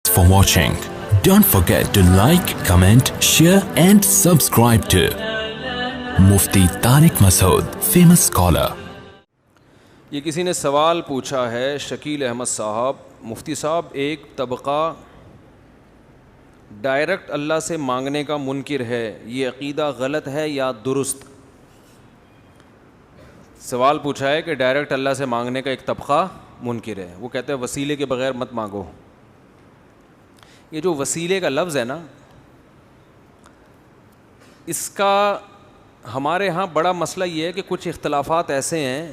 for watching. Don't forget to like, comment, share and subscribe to Mufti Tariq Masood, famous scholar. یہ کسی نے سوال پوچھا ہے شکیل احمد صاحب، مفتی صاحب ایک طبقہ ڈائریکٹ اللہ سے مانگنے کا منکر ہے، یہ عقیدہ غلط ہے یا درست؟ سوال پوچھا ہے کہ ڈائریکٹ اللہ سے مانگنے کا ایک طبقہ منکر ہے، وہ کہتے ہیں وسیلے کے بغیر مت مانگو۔ یہ جو وسیلے کا لفظ ہے نا، اس کا ہمارے ہاں بڑا مسئلہ یہ ہے کہ کچھ اختلافات ایسے ہیں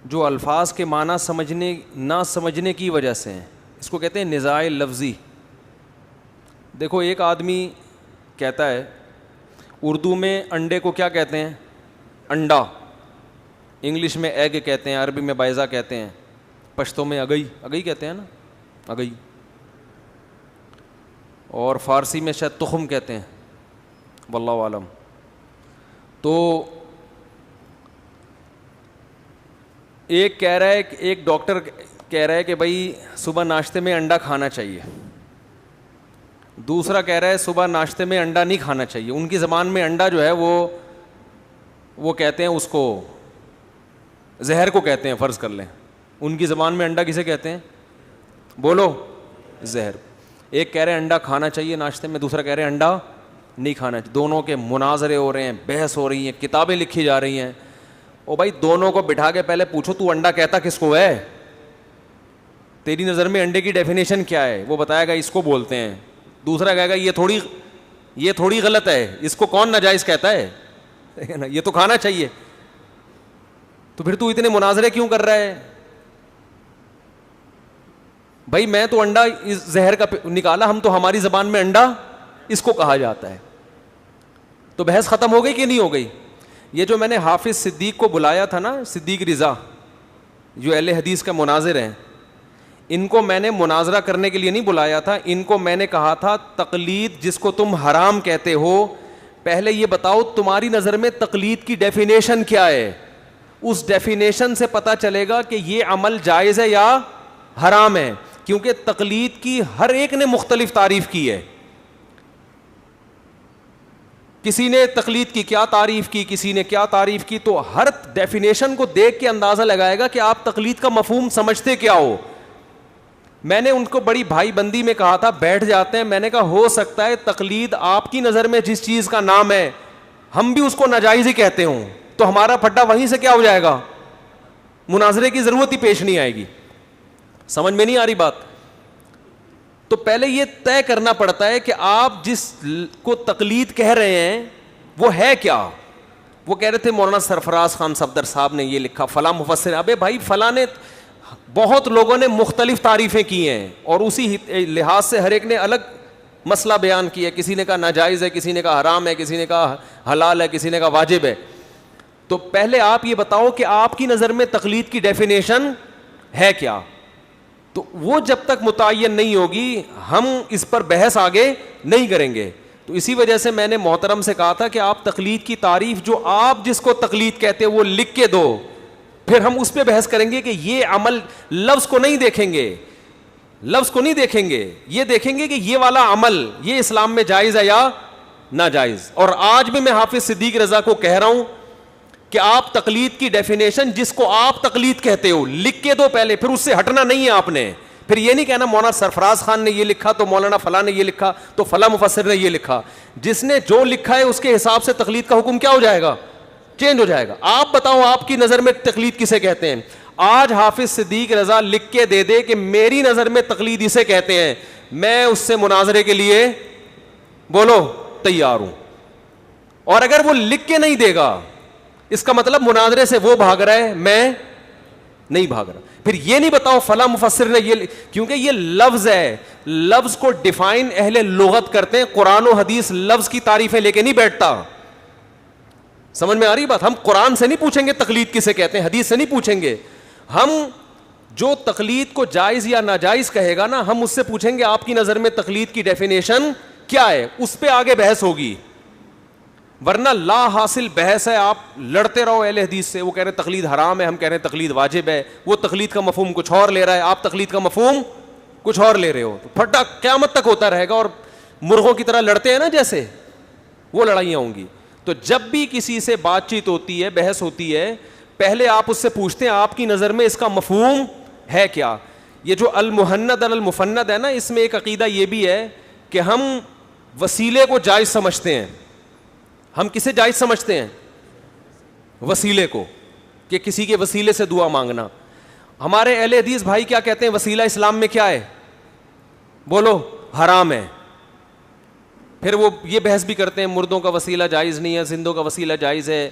جو الفاظ کے معنی نہ سمجھنے کی وجہ سے ہیں، اس کو کہتے ہیں نزاع لفظی۔ دیکھو ایک آدمی کہتا ہے اردو میں انڈے کو کیا کہتے ہیں؟ انڈا، انگلش میں ایگ کہتے ہیں، عربی میں بیضہ کہتے ہیں، پشتو میں اگئی کہتے ہیں نا، اگئی، اور فارسی میں شاید تخم کہتے ہیں، واللہ عالم۔ تو ایک کہہ رہا ہے، ایک ڈاکٹر کہہ رہا ہے کہ بھائی صبح ناشتے میں انڈا کھانا چاہیے، دوسرا کہہ رہا ہے صبح ناشتے میں انڈا نہیں کھانا چاہیے۔ ان کی زبان میں انڈا جو ہے وہ کہتے ہیں اس کو زہر کو کہتے ہیں، فرض کر لیں ان کی زبان میں انڈا کسے کہتے ہیں؟ بولو، زہر۔ ایک کہہ رہے ہیں انڈا کھانا چاہیے ناشتے میں، دوسرا کہہ رہے ہیں انڈا نہیں کھانا چاہیے۔ دونوں کے مناظرے ہو رہے ہیں، بحث ہو رہی ہیں، کتابیں لکھی جا رہی ہیں۔ او بھائی دونوں کو بٹھا کے پہلے پوچھو تو انڈا کہتا کس کو ہے؟ تیری نظر میں انڈے کی ڈیفینیشن کیا ہے؟ وہ بتائے گا اس کو بولتے ہیں، دوسرا کہے گا یہ تھوڑی غلط ہے، اس کو کون ناجائز کہتا ہے؟ یہ تو کھانا چاہیے۔ تو پھر تو اتنے مناظرے کیوں کر رہا ہے؟ بھائی میں تو انڈا اس زہر کا نکالا، ہم تو ہماری زبان میں انڈا اس کو کہا جاتا ہے۔ تو بحث ختم ہو گئی کہ نہیں ہو گئی؟ یہ جو میں نے حافظ صدیق کو بلایا تھا نا، صدیق رضا جو اہل حدیث کا مناظر ہیں، ان کو میں نے مناظرہ کرنے کے لیے نہیں بلایا تھا، ان کو میں نے کہا تھا تقلید جس کو تم حرام کہتے ہو، پہلے یہ بتاؤ تمہاری نظر میں تقلید کی ڈیفینیشن کیا ہے؟ اس ڈیفینیشن سے پتہ چلے گا کہ یہ عمل جائز ہے یا حرام ہے، کیونکہ تقلید کی ہر ایک نے مختلف تعریف کی ہے۔ کسی نے تقلید کی کیا تعریف کی، کسی نے کیا تعریف کی، تو ہر ڈیفینیشن کو دیکھ کے اندازہ لگائے گا کہ آپ تقلید کا مفہوم سمجھتے کیا ہو۔ میں نے ان کو بڑی بھائی بندی میں کہا تھا بیٹھ جاتے ہیں، میں نے کہا ہو سکتا ہے تقلید آپ کی نظر میں جس چیز کا نام ہے ہم بھی اس کو ناجائز ہی کہتے ہوں، تو ہمارا پھڈا وہیں سے کیا ہو جائے گا، مناظرے کی ضرورت ہی پیش نہیں آئے گی۔ سمجھ میں نہیں آ رہی بات؟ تو پہلے یہ طے کرنا پڑتا ہے کہ آپ جس کو تقلید کہہ رہے ہیں وہ ہے کیا۔ وہ کہہ رہے تھے مولانا سرفراز خان صفدر صاحب نے یہ لکھا، فلاں مفسر۔ ابے بھائی فلاں نے، بہت لوگوں نے مختلف تعریفیں کی ہیں اور اسی لحاظ سے ہر ایک نے الگ مسئلہ بیان کیا ہے، کسی نے کہا ناجائز ہے، کسی نے کہا حرام ہے، کسی نے کہا حلال ہے، کسی نے کہا واجب ہے۔ تو پہلے آپ یہ بتاؤ کہ آپ کی نظر میں تقلید کی ڈیفینیشن ہے کیا؟ تو وہ جب تک متعین نہیں ہوگی ہم اس پر بحث آگے نہیں کریں گے۔ تو اسی وجہ سے میں نے محترم سے کہا تھا کہ آپ تقلید کی تعریف جو آپ جس کو تقلید کہتے ہیں وہ لکھ کے دو، پھر ہم اس پہ بحث کریں گے کہ یہ عمل، لفظ کو نہیں دیکھیں گے، لفظ کو نہیں دیکھیں گے، یہ دیکھیں گے کہ یہ والا عمل یہ اسلام میں جائز ہے یا ناجائز۔ اور آج بھی میں حافظ صدیق رضا کو کہہ رہا ہوں کہ آپ تقلید کی ڈیفینیشن جس کو آپ تقلید کہتے ہو لکھ کے دو پہلے، پھر اس سے ہٹنا نہیں ہے آپ نے۔ پھر یہ نہیں کہنا مولانا سرفراز خان نے یہ لکھا تو مولانا فلاں نے یہ لکھا تو فلاں مفسر نے یہ لکھا۔ جس نے جو لکھا ہے اس کے حساب سے تقلید کا حکم کیا ہو جائے گا؟ چینج ہو جائے گا۔ آپ بتاؤ آپ کی نظر میں تقلید کسے کہتے ہیں؟ آج حافظ صدیق رضا لکھ کے دے دے کہ میری نظر میں تقلید اسے کہتے ہیں، میں اس سے مناظرے کے لیے بولو تیار ہوں۔ اور اگر وہ لکھ کے نہیں دے گا اس کا مطلب مناظرے سے وہ بھاگ رہا ہے، میں نہیں بھاگ رہا۔ پھر یہ نہیں بتاؤ فلاں مفسر نے یہ، کیونکہ یہ لفظ ہے، لفظ کو ڈیفائن اہل لغت کرتے ہیں، قرآن و حدیث لفظ کی تعریفیں لے کے نہیں بیٹھتا۔ سمجھ میں آ رہی بات؟ ہم قرآن سے نہیں پوچھیں گے تقلید کسے کہتے ہیں، حدیث سے نہیں پوچھیں گے، ہم جو تقلید کو جائز یا ناجائز کہے گا نا ہم اس سے پوچھیں گے آپ کی نظر میں تقلید کی ڈیفینیشن کیا ہے، اس پہ آگے بحث ہوگی۔ ورنہ لا حاصل بحث ہے، آپ لڑتے رہو اہل حدیث سے، وہ کہہ رہے تقلید حرام ہے، ہم کہہ رہے ہیں تقلید واجب ہے، وہ تقلید کا مفہوم کچھ اور لے رہا ہے، آپ تقلید کا مفہوم کچھ اور لے رہے ہو, تو پھٹا قیامت تک ہوتا رہے گا, اور مرغوں کی طرح لڑتے ہیں نا جیسے, وہ لڑائیاں ہوں گی. تو جب بھی کسی سے بات چیت ہوتی ہے, بحث ہوتی ہے, پہلے آپ اس سے پوچھتے ہیں آپ کی نظر میں اس کا مفہوم ہے کیا. یہ جو المہند المفند ہے نا, اس میں ایک عقیدہ یہ بھی ہے کہ ہم وسیلے کو جائز سمجھتے ہیں. ہم کسے جائز سمجھتے ہیں؟ وسیلے کو, کہ کسی کے وسیلے سے دعا مانگنا. ہمارے اہل حدیث بھائی کیا کہتے ہیں؟ وسیلہ اسلام میں کیا ہے؟ بولو, حرام ہے. پھر وہ یہ بحث بھی کرتے ہیں مردوں کا وسیلہ جائز نہیں ہے, زندوں کا وسیلہ جائز ہے.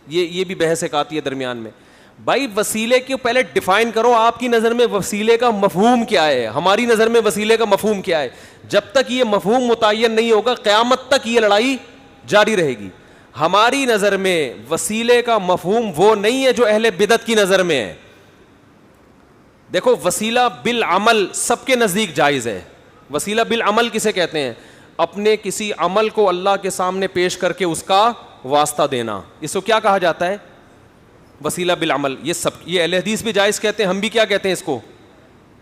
یہ بھی بحث ایک آتی ہے درمیان میں. بھائی وسیلے کے پہلے ڈیفائن کرو, آپ کی نظر میں وسیلے کا مفہوم کیا ہے, ہماری نظر میں وسیلے کا مفہوم کیا ہے. جب تک یہ مفہوم متعین نہیں ہوگا قیامت تک یہ لڑائی جاری رہے گی. ہماری نظر میں وسیلے کا مفہوم وہ نہیں ہے جو اہل بدعت کی نظر میں ہے. دیکھو وسیلہ بالعمل سب کے نزدیک جائز ہے. وسیلہ بالعمل کسے کہتے ہیں؟ اپنے کسی عمل کو اللہ کے سامنے پیش کر کے اس کا واسطہ دینا, اس کو کیا کہا جاتا ہے؟ وسیلہ بالعمل. یہ اہل حدیث بھی جائز کہتے ہیں, ہم بھی کیا کہتے ہیں اس کو؟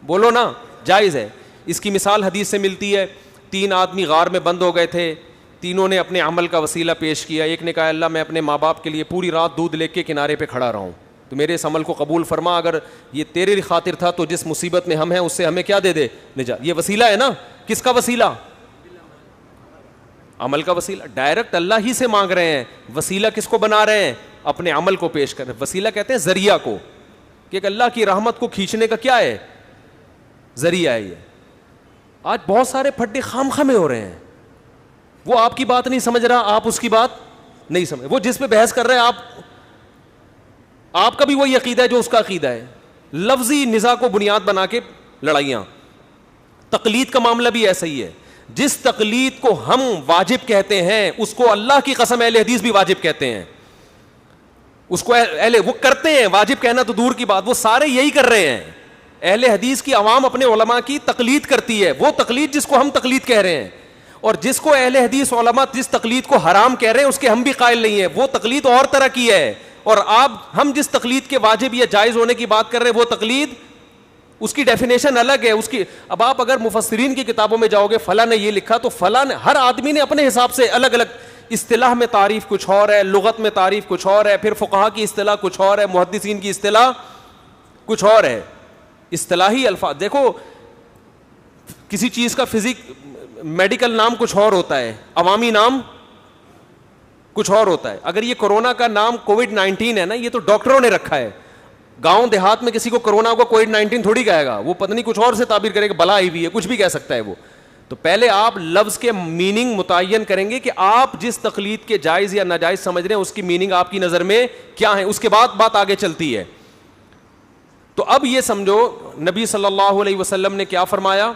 بولو نا, جائز ہے. اس کی مثال حدیث سے ملتی ہے. 3 آدمی غار میں بند ہو گئے تھے, تینوں نے اپنے عمل کا وسیلہ پیش کیا. ایک نے کہا اللہ میں اپنے ماں باپ کے لیے پوری رات دودھ لے کے کنارے پہ کھڑا رہا ہوں, تو میرے اس عمل کو قبول فرما, اگر یہ تیرے خاطر تھا تو جس مصیبت میں ہم ہیں اس سے ہمیں کیا دے دے, نجات. یہ وسیلہ ہے نا. کس کا وسیلہ؟ عمل کا وسیلہ. ڈائریکٹ اللہ ہی سے مانگ رہے ہیں. وسیلہ کس کو بنا رہے ہیں؟ اپنے عمل کو پیش کر. وسیلہ کہتے ہیں ذریعہ کو, کہ اللہ کی رحمت کو کھینچنے کا کیا ہے؟ ذریعہ ہے. یہ آج بہت سارے پھڈے خام خامے ہو رہے ہیں. وہ آپ کی بات نہیں سمجھ رہا, آپ اس کی بات نہیں سمجھ. وہ جس پہ بحث کر رہے ہیں آپ کا بھی وہی عقیدہ ہے جو اس کا عقیدہ ہے. لفظی نزاع کو بنیاد بنا کے لڑائیاں. تقلید کا معاملہ بھی ایسا ہی ہے. جس تقلید کو ہم واجب کہتے ہیں اس کو اللہ کی قسم اہل حدیث بھی واجب کہتے ہیں. اس کو وہ کرتے ہیں. واجب کہنا تو دور کی بات, وہ سارے یہی کر رہے ہیں. اہل حدیث کی عوام اپنے علماء کی تقلید کرتی ہے, وہ تقلید جس کو ہم تقلید کہہ رہے ہیں. اور جس کو اہل حدیث علماء جس تقلید کو حرام کہہ رہے ہیں اس کے ہم بھی قائل نہیں ہیں. وہ تقلید اور طرح کی ہے. اور ہم جس تقلید کے واجب یا جائز ہونے کی بات کر رہے ہیں وہ تقلید, اس کی ڈیفینیشن الگ ہے. اس کی اب آپ اگر مفسرین کی کتابوں میں جاؤ گے, فلاں نے یہ لکھا, تو فلاں نے, ہر آدمی نے اپنے حساب سے الگ الگ اصطلاح میں تعریف کچھ اور ہے, لغت میں تعریف کچھ اور ہے, پھر فقہا کی اصطلاح کچھ اور ہے, محدثین کی اصطلاح کچھ اور ہے. اصطلاحی الفاظ دیکھو, کسی چیز کا میڈیکل نام کچھ اور ہوتا ہے, عوامی نام کچھ اور ہوتا ہے. اگر یہ کورونا کا نام کووڈ-19 ہے نا, یہ تو ڈاکٹروں نے رکھا ہے. گاؤں دیہات میں کسی کو کورونا کو کووڈ-19 تھوڑی کہے گا, وہ پتہ نہیں کچھ اور سے تعبیر کرے گا, بلا آئی ہوئی ہے, کچھ بھی کہہ سکتا ہے وہ. تو پہلے آپ لفظ کے میننگ متعین کریں گے کہ آپ جس تقلید کے جائز یا ناجائز سمجھ رہے ہیں اس کی میننگ آپ کی نظر میں کیا ہے, اس کے بعد بات آگے چلتی ہے. تو اب یہ سمجھو نبی صلی اللہ علیہ وسلم نے کیا فرمایا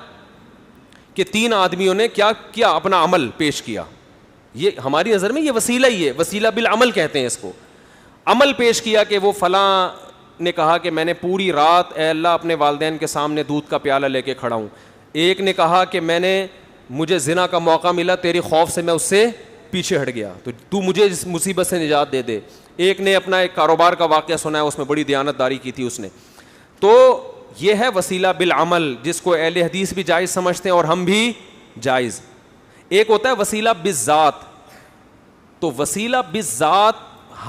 کہ 3 آدمیوں نے کیا کیا, اپنا عمل پیش کیا. یہ ہماری نظر میں یہ وسیلہ ہی ہے, وسیلہ بالعمل کہتے ہیں اس کو. عمل پیش کیا کہ وہ فلاں نے کہا کہ میں نے پوری رات اے اللہ اپنے والدین کے سامنے دودھ کا پیالہ لے کے کھڑا ہوں. ایک نے کہا کہ مجھے زنا کا موقع ملا, تیری خوف سے میں اس سے پیچھے ہٹ گیا, تو مجھے اس مصیبت سے نجات دے دے. ایک نے اپنا ایک کاروبار کا واقعہ سنا ہے, اس میں بڑی دیانت داری کی تھی اس نے. تو یہ ہے وسیلہ بالعمل, جس کو اہل حدیث بھی جائز سمجھتے ہیں اور ہم بھی جائز. ایک ہوتا ہے وسیلہ بالذات. تو وسیلہ بالذات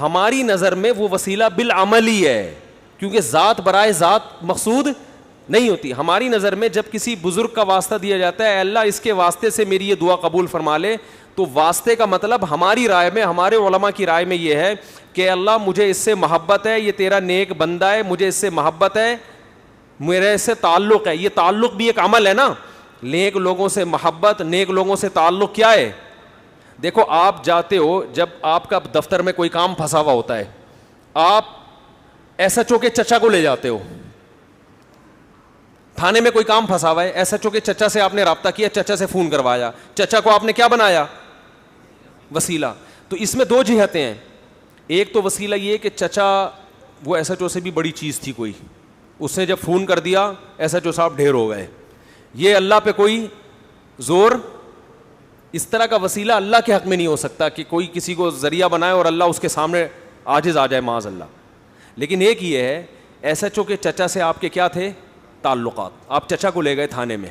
ہماری نظر میں وہ وسیلہ بالعمل ہی ہے, کیونکہ ذات برائے ذات مقصود نہیں ہوتی. ہماری نظر میں جب کسی بزرگ کا واسطہ دیا جاتا ہے, اللہ اس کے واسطے سے میری یہ دعا قبول فرما لے, تو واسطے کا مطلب ہماری رائے میں, ہمارے علماء کی رائے میں یہ ہے کہ اللہ مجھے اس سے محبت ہے, یہ تیرا نیک بندہ ہے, مجھے اس سے محبت ہے, میرے اس سے تعلق ہے. یہ تعلق بھی ایک عمل ہے نا. نیک لوگوں سے محبت, نیک لوگوں سے تعلق کیا ہے؟ دیکھو آپ جاتے ہو, جب آپ کا دفتر میں کوئی کام پھنسا ہوا ہوتا ہے, آپ ایس ایچ او کے چچا کو لے جاتے ہو. تھانے میں کوئی کام پھنسا ہوا ہے, ایس ایچ او کے چچا سے آپ نے رابطہ کیا, چچا سے فون کروایا, چچا کو آپ نے کیا بنایا؟ وسیلہ. تو اس میں 2 جہتیں ہیں. ایک تو وسیلہ یہ کہ چچا وہ ایس ایچ او سے بھی بڑی چیز تھی کوئی, اس نے جب فون کر دیا ایس ایچ او صاحب ڈھیر ہو گئے. یہ اللہ پہ کوئی زور, اس طرح کا وسیلہ اللہ کے حق میں نہیں ہو سکتا کہ کوئی کسی کو ذریعہ بنائے اور اللہ اس کے سامنے عاجز آ جائے معاذ اللہ. لیکن ایک یہ ہے, ایس ایچ او کے چچا سے آپ کے کیا تھے؟ تعلقات. آپ چچا کو لے گئے تھانے میں,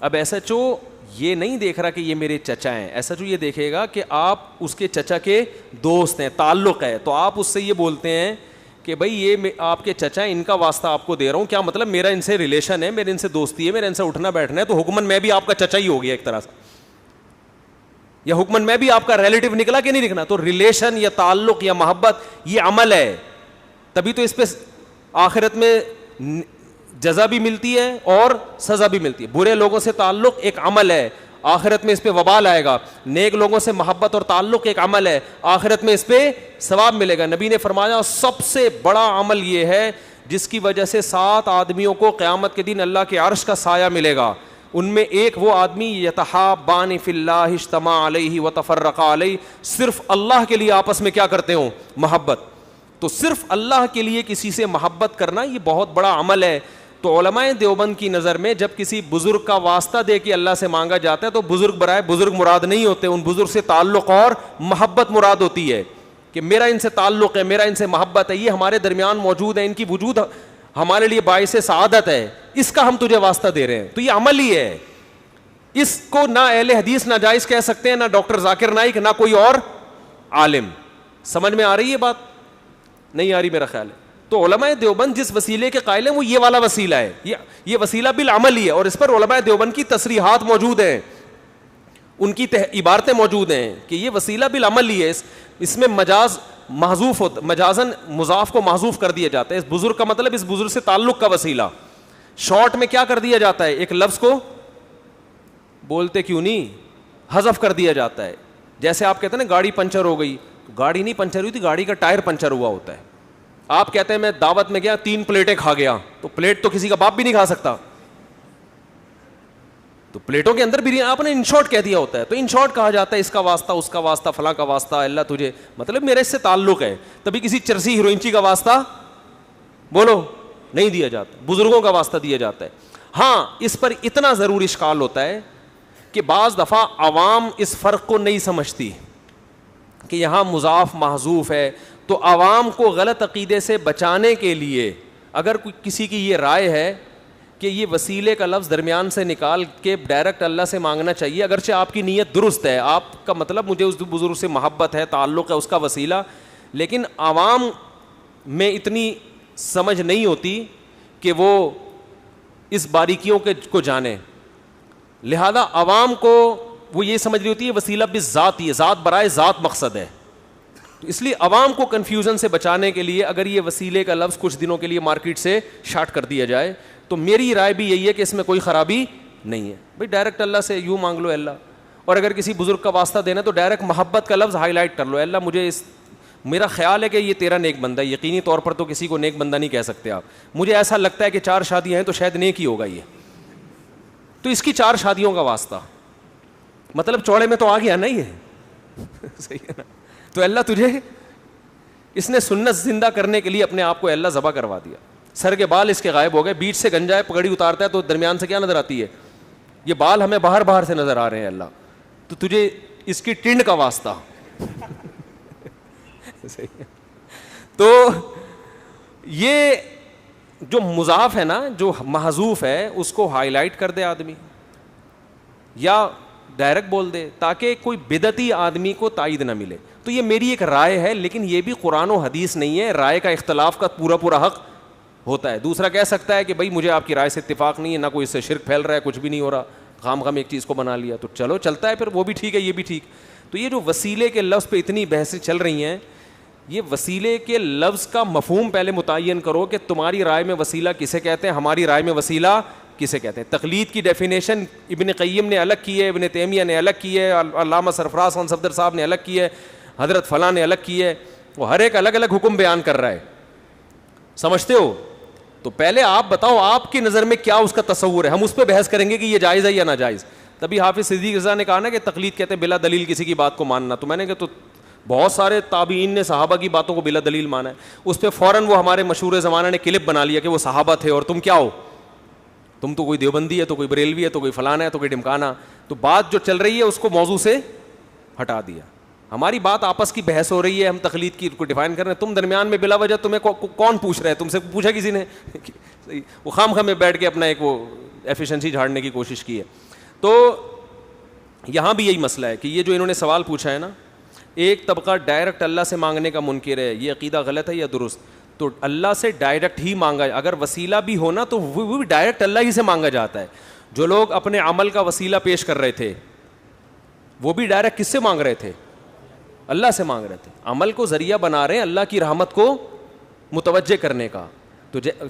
اب ایس ایچ او یہ نہیں دیکھ رہا کہ یہ میرے چچا ہیں, ایس ایچ او یہ دیکھے گا کہ آپ اس کے چچا کے دوست ہیں, تعلق ہے, تو آپ اس سے یہ بولتے ہیں کہ بھائی یہ آپ کے چچا ہیں, ان کا واسطہ آپ کو دے رہا ہوں, کیا مطلب میرا ان سے ریلیشن ہے, میرے ان سے دوستی ہے, میرے ان سے اٹھنا بیٹھنا ہے, تو حکمن میں بھی آپ کا چچا ہی ہو گیا ایک طرح سے, یا حکمن میں بھی آپ کا ریلیٹو نکلا کہ نہیں نکلا. تو ریلیشن یا تعلق یا محبت یہ عمل ہے, تبھی تو اس پہ آخرت میں جزا بھی ملتی ہے اور سزا بھی ملتی ہے. برے لوگوں سے تعلق ایک عمل ہے, آخرت میں اس پہ وبال آئے گا. نیک لوگوں سے محبت اور تعلق ایک عمل ہے, آخرت میں اس پہ ثواب ملے گا. نبی نے فرمایا سب سے بڑا عمل یہ ہے جس کی وجہ سے 7 آدمیوں کو قیامت کے دن اللہ کے عرش کا سایہ ملے گا. ان میں ایک وہ آدمی یتحابان فی اللہ اجتمع علیہ وتفرقا علیہ, صرف اللہ کے لیے آپس میں کیا کرتے ہوں, محبت. تو صرف اللہ کے لیے کسی سے محبت کرنا یہ بہت بڑا عمل ہے. تو علماء دیوبند کی نظر میں جب کسی بزرگ کا واسطہ دے کے اللہ سے مانگا جاتا ہے تو بزرگ برائے بزرگ مراد نہیں ہوتے, ان بزرگ سے تعلق اور محبت مراد ہوتی ہے کہ میرا ان سے تعلق ہے, میرا ان سے محبت ہے, یہ ہمارے درمیان موجود ہے, ان کی وجود ہمارے لیے باعث سعادت ہے, اس کا ہم تجھے واسطہ دے رہے ہیں. تو یہ عمل ہی ہے, اس کو نہ اہل حدیث ناجائز کہہ سکتے ہیں, نہ ڈاکٹر ذاکر نائک, نہ کوئی اور عالم. سمجھ میں آ رہی ہے بات؟ نہیں آ رہی میرا خیال ہے. تو علماء دیوبند جس وسیلے کے قائل ہیں وہ یہ والا وسیلہ ہے, یہ وسیلہ بالعمل ہی ہے, اور اس پر علماء دیوبند کی تصریحات موجود ہیں, ان کی عبارتیں موجود ہیں کہ یہ وسیلہ بالعمل ہی ہے. اس میں مجاز محذوف ہوتا, مجازن مضاف کو محذوف کر دیا جاتا ہے. اس بزرگ کا مطلب اس بزرگ سے تعلق کا وسیلہ. شارٹ میں کیا کر دیا جاتا ہے, ایک لفظ کو بولتے کیوں نہیں, حذف کر دیا جاتا ہے. جیسے آپ کہتے ہیں نا گاڑی پنچر ہو گئی, گاڑی نہیں پنچر ہوئی تھی, گاڑی کا ٹائر پنچر ہوا ہوتا ہے. آپ کہتے ہیں میں دعوت میں گیا 3 پلیٹیں کھا گیا, تو پلیٹ تو کسی کا باپ بھی نہیں کھا سکتا, تو پلیٹوں کے اندر بھی آپ نے ان شارٹ کہہ دیا ہوتا ہے. تو ان شارٹ کہا جاتا ہے اس کا واسطہ, اس کا واسطہ, فلاں کا واسطہ, اللہ تجھے مطلب میرے اس سے تعلق ہے. تبھی کسی چرسی ہیروئنچی کا واسطہ بولو نہیں دیا جاتا, بزرگوں کا واسطہ دیا جاتا ہے. ہاں اس پر اتنا ضرور اشکال ہوتا ہے کہ بعض دفعہ عوام اس فرق کو نہیں سمجھتی کہ یہاں مضاف محذوف ہے, تو عوام کو غلط عقیدے سے بچانے کے لیے اگر کسی کی یہ رائے ہے کہ یہ وسیلے کا لفظ درمیان سے نکال کے ڈائریکٹ اللہ سے مانگنا چاہیے, اگرچہ آپ کی نیت درست ہے, آپ کا مطلب مجھے اس بزرگ سے محبت ہے, تعلق ہے, اس کا وسیلہ, لیکن عوام میں اتنی سمجھ نہیں ہوتی کہ وہ اس باریکیوں کو جانے. لہذا عوام کو وہ یہ سمجھ رہی ہوتی ہے وسیلہ بالذات, یہ ذات برائے ذات مقصد ہے. تو اس لیے عوام کو کنفیوژن سے بچانے کے لیے اگر یہ وسیلے کا لفظ کچھ دنوں کے لیے مارکیٹ سے شارٹ کر دیا جائے, تو میری رائے بھی یہی ہے کہ اس میں کوئی خرابی نہیں ہے. بھائی ڈائریکٹ اللہ سے یوں مانگ لو اللہ, اور اگر کسی بزرگ کا واسطہ دینا تو ڈائریکٹ محبت کا لفظ ہائی لائٹ کر لو, اللہ مجھے میرا خیال ہے کہ یہ تیرا نیک بندہ ہے. یقینی طور پر تو کسی کو نیک بندہ نہیں کہہ سکتے آپ, مجھے ایسا لگتا ہے کہ 4 شادیاں ہیں تو شاید نیک ہی ہوگا یہ, تو اس کی 4 شادیوں کا واسطہ, مطلب چوڑے میں تو آ گیا نا یہ صحیح ہے نا. تو اللہ تجھے اس نے سنت زندہ کرنے کے لیے اپنے آپ کو اللہ ذبح کروا دیا. سر کے بال اس کے غائب ہو گئے, بیچ سے گنجا ہے, پگڑی اتارتا ہے تو درمیان سے کیا نظر آتی ہے, یہ بال ہمیں باہر سے نظر آ رہے ہیں اللہ, تو تجھے اس کی ٹنڈ کا واسطہ تو یہ جو مضاف ہے نا, جو محذوف ہے, اس کو ہائی لائٹ کر دے آدمی یا ڈائریکٹ بول دے تاکہ کوئی بدعتی آدمی کو تائید نہ ملے. تو یہ میری ایک رائے ہے, لیکن یہ بھی قرآن و حدیث نہیں ہے, رائے کا اختلاف کا پورا حق ہوتا ہے. دوسرا کہہ سکتا ہے کہ بھائی مجھے آپ کی رائے سے اتفاق نہیں ہے, نہ کوئی اس سے شرک پھیل رہا ہے, کچھ بھی نہیں ہو رہا, خام ایک چیز کو بنا لیا, تو چلو چلتا ہے پھر, وہ بھی ٹھیک ہے, یہ بھی ٹھیک. تو یہ جو وسیلے کے لفظ پہ اتنی بحثیں چل رہی ہیں, یہ وسیلے کے لفظ کا مفہوم پہلے متعین کرو کہ تمہاری رائے میں وسیلہ کسے کہتے ہیں, ہماری رائے میں وسیلہ کسے کہتے ہیں. تقلید کی ڈیفینیشن ابن قیم نے الگ کی ہے, ابن تیمیہ نے الگ کی ہے, علامہ سرفراز خان صفدر صاحب نے الگ کی ہے, حضرت فلاں نے الگ کی ہے, وہ ہر ایک الگ الگ حکم بیان کر رہا ہے. سمجھتے ہو؟ تو پہلے آپ بتاؤ آپ کی نظر میں کیا اس کا تصور ہے, ہم اس پہ بحث کریں گے کہ یہ جائز ہے یا ناجائز. تبھی حافظ صدیق رضا نے کہا نا کہ تقلید کہتے ہیں بلا دلیل کسی کی بات کو ماننا. تو میں نے کہا تو بہت سارے تابعین نے صحابہ کی باتوں کو بلا دلیل مانا ہے. اس پہ فوراً وہ ہمارے مشہور زمانہ نے کلپ بنا لیا کہ وہ صحابہ تھے اور تم کیا ہو, تم تو کوئی دیوبندی ہے, تو کوئی بریلوی ہے, تو کوئی فلانا ہے, تو کوئی ڈمکانا. تو بات جو چل رہی ہے اس کو موضوع سے ہٹا دیا. ہماری بات آپس کی بحث ہو رہی ہے, ہم تقلید کی کو ڈیفائن کر رہے ہیں, تم درمیان میں بلا وجہ تمہیں کون پوچھ رہا ہے, تم سے پوچھا کسی نے؟ وہ خام خواہ میں بیٹھ کے اپنا ایک وہ ایفیشنسی جھاڑنے کی کوشش کی ہے. تو یہاں بھی یہی مسئلہ ہے کہ یہ جو انہوں نے سوال پوچھا ہے نا, ایک طبقہ ڈائریکٹ اللہ سے مانگنے کا منکر ہے, یہ عقیدہ غلط ہے یا درست؟ تو اللہ سے ڈائریکٹ ہی مانگا, اگر وسیلہ بھی ہونا تو وہ بھی ڈائریکٹ اللہ ہی سے مانگا جاتا ہے. جو لوگ اپنے عمل کا وسیلہ پیش کر رہے تھے وہ بھی ڈائریکٹ کس سے مانگ رہے تھے؟ اللہ سے مانگ رہے تھے. عمل کو ذریعہ بنا رہے ہیں اللہ کی رحمت کو متوجہ کرنے کا.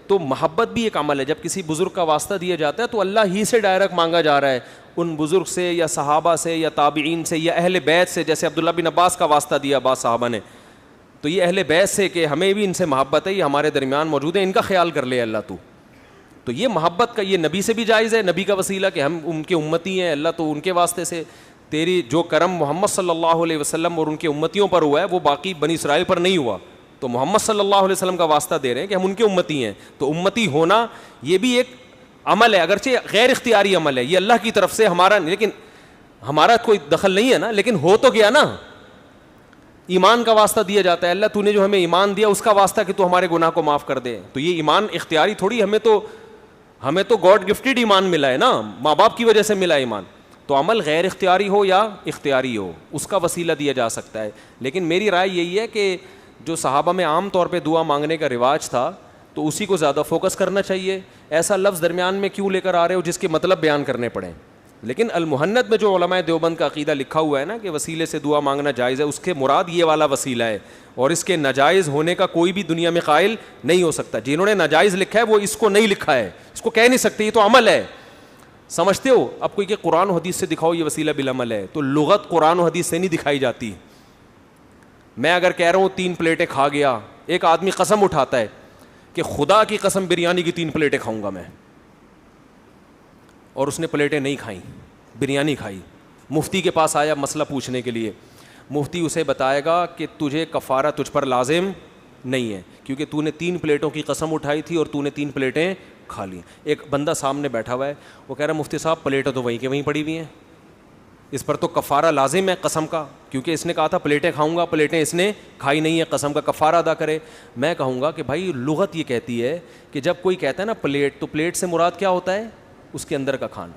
تو محبت بھی ایک عمل ہے. جب کسی بزرگ کا واسطہ دیا جاتا ہے تو اللہ ہی سے ڈائریکٹ مانگا جا رہا ہے, ان بزرگ سے یا صحابہ سے یا تابعین سے یا اہل بیت سے. جیسے عبداللہ بن عباس کا واسطہ دیا بعض صحابہ نے, تو یہ اہل بیت سے کہ ہمیں بھی ان سے محبت ہے, یہ ہمارے درمیان موجود ہے, ان کا خیال کر لے اللہ تو یہ محبت کا, یہ نبی سے بھی جائز ہے, نبی کا وسیلہ کہ ہم ان کے امتی ہیں, اللہ تو ان کے واسطے سے. تیری جو کرم محمد صلی اللہ علیہ وسلم اور ان کے امتیوں پر ہوا ہے وہ باقی بنی اسرائیل پر نہیں ہوا, تو محمد صلی اللہ علیہ وسلم کا واسطہ دے رہے ہیں کہ ہم ان کے امتی ہیں. تو امتی ہونا یہ بھی ایک عمل ہے, اگرچہ غیر اختیاری عمل ہے, یہ اللہ کی طرف سے ہمارا, لیکن ہمارا کوئی دخل نہیں ہے نا, لیکن ہو تو گیا نا. ایمان کا واسطہ دیا جاتا ہے, اللہ تو نے جو ہمیں ایمان دیا اس کا واسطہ کہ تو ہمارے گناہ کو معاف کر دے. تو یہ ایمان اختیاری تھوڑی, ہمیں تو گاڈ گفٹڈ ایمان ملا ہے نا, ماں باپ کی وجہ سے ملا ایمان. تو عمل غیر اختیاری ہو یا اختیاری ہو اس کا وسیلہ دیا جا سکتا ہے. لیکن میری رائے یہی ہے کہ جو صحابہ میں عام طور پہ دعا مانگنے کا رواج تھا تو اسی کو زیادہ فوکس کرنا چاہیے. ایسا لفظ درمیان میں کیوں لے کر آ رہے ہو جس کے مطلب بیان کرنے پڑیں. لیکن المحند میں جو علماء دیوبند کا عقیدہ لکھا ہوا ہے نا کہ وسیلے سے دعا مانگنا جائز ہے, اس کے مراد یہ والا وسیلہ ہے, اور اس کے ناجائز ہونے کا کوئی بھی دنیا میں قائل نہیں ہو سکتا. جنہوں نے ناجائز لکھا ہے وہ اس کو نہیں لکھا ہے, اس کو کہہ نہیں سکتے, یہ تو عمل ہے. سمجھتے ہو؟ اب کوئی کہ قرآن و حدیث سے دکھاؤ یہ وسیلہ بالعمل ہے, تو لغت قرآن و حدیث سے نہیں دکھائی جاتی. میں اگر کہہ رہا ہوں 3 پلیٹیں کھا گیا, ایک آدمی قسم اٹھاتا ہے کہ خدا کی قسم بریانی کی 3 پلیٹیں کھاؤں گا میں, اور اس نے پلیٹیں نہیں کھائیں, بریانی کھائی. مفتی کے پاس آیا مسئلہ پوچھنے کے لیے, مفتی اسے بتائے گا کہ تجھے کفارہ تجھ پر لازم نہیں ہے کیونکہ تو نے 3 پلیٹوں کی قسم اٹھائی تھی اور تو نے 3 پلیٹیں کھا لی. ایک بندہ سامنے بیٹھا ہوا ہے, وہ کہہ رہا ہے مفتی صاحب پلیٹیں تو وہیں کے وہیں پڑی ہوئی ہیں, اس پر تو کفارہ لازم ہے قسم کا, کیونکہ اس نے کہا تھا پلیٹیں کھاؤں گا, پلیٹیں اس نے کھائی نہیں ہے, قسم کا کفارہ ادا کرے. میں کہوں گا کہ بھائی لغت یہ کہتی ہے کہ جب کوئی کہتا ہے نا پلیٹ, تو پلیٹ سے مراد کیا ہوتا ہے؟ اس کے اندر کا کھانا.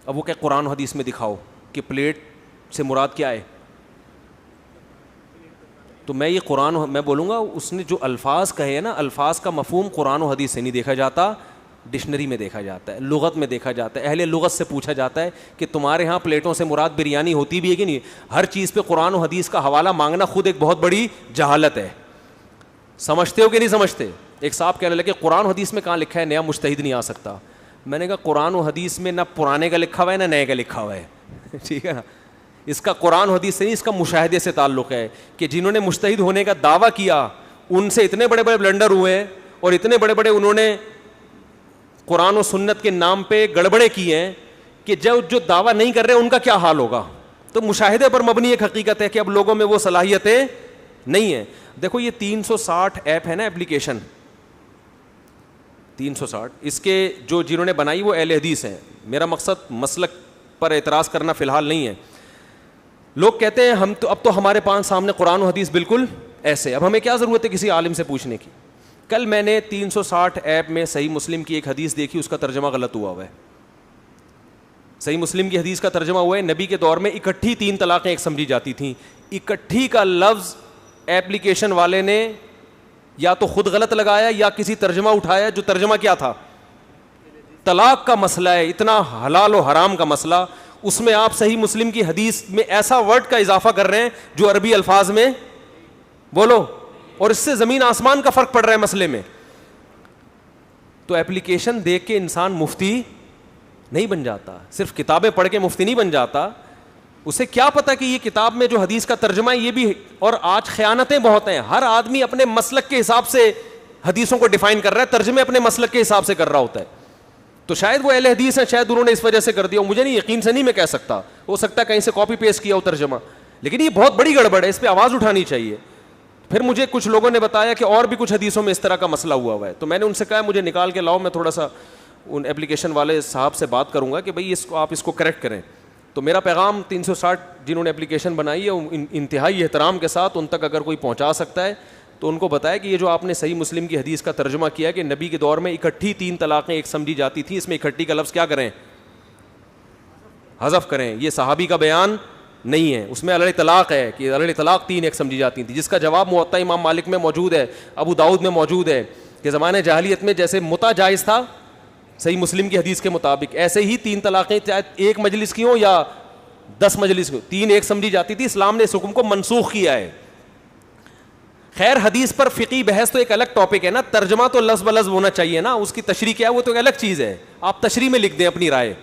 اب وہ کہ قرآن و حدیث میں دکھاؤ کہ پلیٹ سے مراد کیا ہے, تو میں یہ میں بولوں گا اس نے جو الفاظ کہے ہیں نا, الفاظ کا مفہوم قرآن و حدیث سے نہیں دیکھا جاتا, ڈکشنری میں دیکھا جاتا ہے, لغت میں دیکھا جاتا ہے, اہل لغت سے پوچھا جاتا ہے کہ تمہارے ہاں پلیٹوں سے مراد بریانی ہوتی بھی ہے کہ نہیں. ہر چیز پہ قرآن و حدیث کا حوالہ مانگنا خود ایک بہت بڑی جہالت ہے. سمجھتے ہو کہ نہیں سمجھتے؟ ایک صاحب کہنے لگے قرآن و حدیث میں کہاں لکھا ہے نیا مجتہد نہیں آ سکتا. میں نے کہا قرآن و حدیث میں نہ پرانے کا لکھا ہوا ہے نہ نئے کا لکھا ہوا ہے, ٹھیک ہے نا. اس کا قرآن و حدیث سے نہیں, اس کا مشاہدے سے تعلق ہے کہ جنہوں نے مجتہد ہونے کا دعویٰ کیا ان سے اتنے بڑے بڑے بلنڈر ہوئے ہیں, اور اتنے بڑے بڑے انہوں نے قرآن و سنت کے نام پہ گڑبڑے کیے ہیں کہ جو دعویٰ نہیں کر رہے ان کا کیا حال ہوگا. تو مشاہدے پر مبنی ایک حقیقت ہے کہ اب لوگوں میں وہ صلاحیتیں نہیں ہیں. دیکھو یہ 360 ایپ ہے نا, ایپلیکیشن 360, اس کے جنہوں نے بنائی وہ اہل حدیث ہیں. میرا مقصد مسلک پر اعتراض کرنا فی الحال نہیں ہے. لوگ کہتے ہیں اب تو ہمارے پاس سامنے قرآن و حدیث بالکل ایسے, اب ہمیں کیا ضرورت ہے کسی عالم سے پوچھنے کی. کل میں نے 360 ایپ میں صحیح مسلم کی ایک حدیث دیکھی, اس کا ترجمہ غلط ہوا ہے. صحیح مسلم کی حدیث کا ترجمہ ہوا ہے نبی کے دور میں اکٹھی 3 طلاقیں ایک سمجھی جاتی تھیں. اکٹھی کا لفظ ایپلیکیشن والے نے یا تو خود غلط لگایا یا کسی ترجمہ اٹھایا جو ترجمہ کیا تھا, طلاق کا مسئلہ ہے, اتنا حلال و حرام کا مسئلہ, اس میں آپ صحیح مسلم کی حدیث میں ایسا ورڈ کا اضافہ کر رہے ہیں جو عربی الفاظ میں بولو, اور اس سے زمین آسمان کا فرق پڑ رہا ہے مسئلے میں. تو ایپلیکیشن دیکھ کے انسان مفتی نہیں بن جاتا, صرف کتابیں پڑھ کے مفتی نہیں بن جاتا. اسے کیا پتا کہ یہ کتاب میں جو حدیث کا ترجمہ ہے یہ بھی, اور آج خیانتیں بہت ہیں, ہر آدمی اپنے مسلک کے حساب سے حدیثوں کو ڈیفائن کر رہا ہے, ترجمے اپنے مسلک کے حساب سے کر رہا ہوتا ہے. تو شاید وہ اہل حدیث ہیں, شاید انہوں نے اس وجہ سے کر دیا, مجھے نہیں یقین سے نہیں میں کہہ سکتا, ہو سکتا ہے کہیں سے کاپی پیسٹ کیا ہو ترجمہ, لیکن یہ بہت بڑی گڑبڑ ہے, اس پہ آواز اٹھانی چاہیے. پھر مجھے کچھ لوگوں نے بتایا کہ اور بھی کچھ حدیثوں میں اس طرح کا مسئلہ ہوا ہے, تو میں نے ان سے کہا مجھے نکال کے لاؤ, میں تھوڑا سا ان ایپلیکیشن والے صاحب سے بات کروں گا کہ بھئی آپ اس کو کریکٹ کریں. تو میرا پیغام 360 جنہوں نے اپلیکیشن بنائی ہے انتہائی احترام کے ساتھ ان تک اگر کوئی پہنچا سکتا ہے تو ان کو بتایا کہ یہ جو آپ نے صحیح مسلم کی حدیث کا ترجمہ کیا کہ نبی کے دور میں اکٹھی 3 طلاقیں ایک سمجھی جاتی تھیں, اس میں اکٹھی کا لفظ کیا کریں, حذف کریں. یہ صحابی کا بیان نہیں ہے, اس میں علیہ طلاق ہے کہ علیہ طلاق 3 ایک سمجھی جاتی تھی, جس کا جواب موطا امام مالک میں موجود ہے, ابو داؤد میں موجود ہے کہ زمانے جاہلیت میں جیسے متع جائز تھا صحیح مسلم کی حدیث کے مطابق, ایسے ہی 3 طلاقیں چاہے ایک مجلس کی ہوں یا 10 مجلس کی, 3 ایک سمجھی جاتی تھی. اسلام نے اس حکم کو منسوخ کیا ہے. خیر حدیث پر فقہی بحث تو ایک الگ ٹاپک ہے نا, ترجمہ تو لفظ بلفظ ہونا چاہیے نا, اس کی تشریح کیا ہے وہ تو ایک الگ چیز ہے. آپ تشریح میں لکھ دیں اپنی رائے,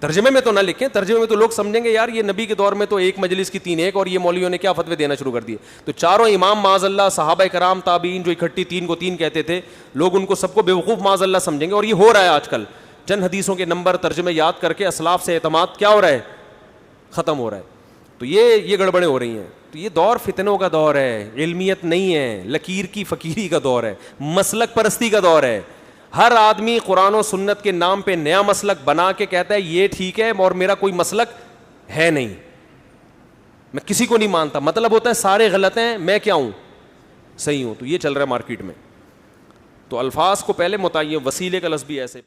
ترجمے میں تو نہ لکھیں, ترجمے میں تو لوگ سمجھیں گے یار یہ نبی کے دور میں تو ایک مجلس کی 3 ایک, اور یہ مولویوں نے کیا فتوے دینا شروع کر دیے. تو چاروں امام معاذ اللہ, صحابہ کرام, تابعین جو اکٹھی 3 کو 3 کہتے تھے, لوگ ان کو سب کو بیوقوف معاذ اللہ سمجھیں گے. اور یہ ہو رہا ہے آج کل, چند حدیثوں کے نمبر ترجمے یاد کر کے اسلاف سے اعتماد کیا ہو رہا ہے, ختم ہو رہا ہے. تو یہ گڑبڑیں ہو رہی ہیں. تو یہ دور فتنوں کا دور ہے, علمیت نہیں ہے, لکیر کی فقیری کا دور ہے, مسلک پرستی کا دور ہے. ہر آدمی قرآن و سنت کے نام پہ نیا مسلک بنا کے کہتا ہے یہ ٹھیک ہے اور میرا کوئی مسلک ہے نہیں, میں کسی کو نہیں مانتا. مطلب ہوتا ہے سارے غلط ہیں, میں کیا ہوں, صحیح ہوں. تو یہ چل رہا ہے مارکیٹ میں. تو الفاظ کو پہلے متعین, وسیلے کا لفظ بھی ایسے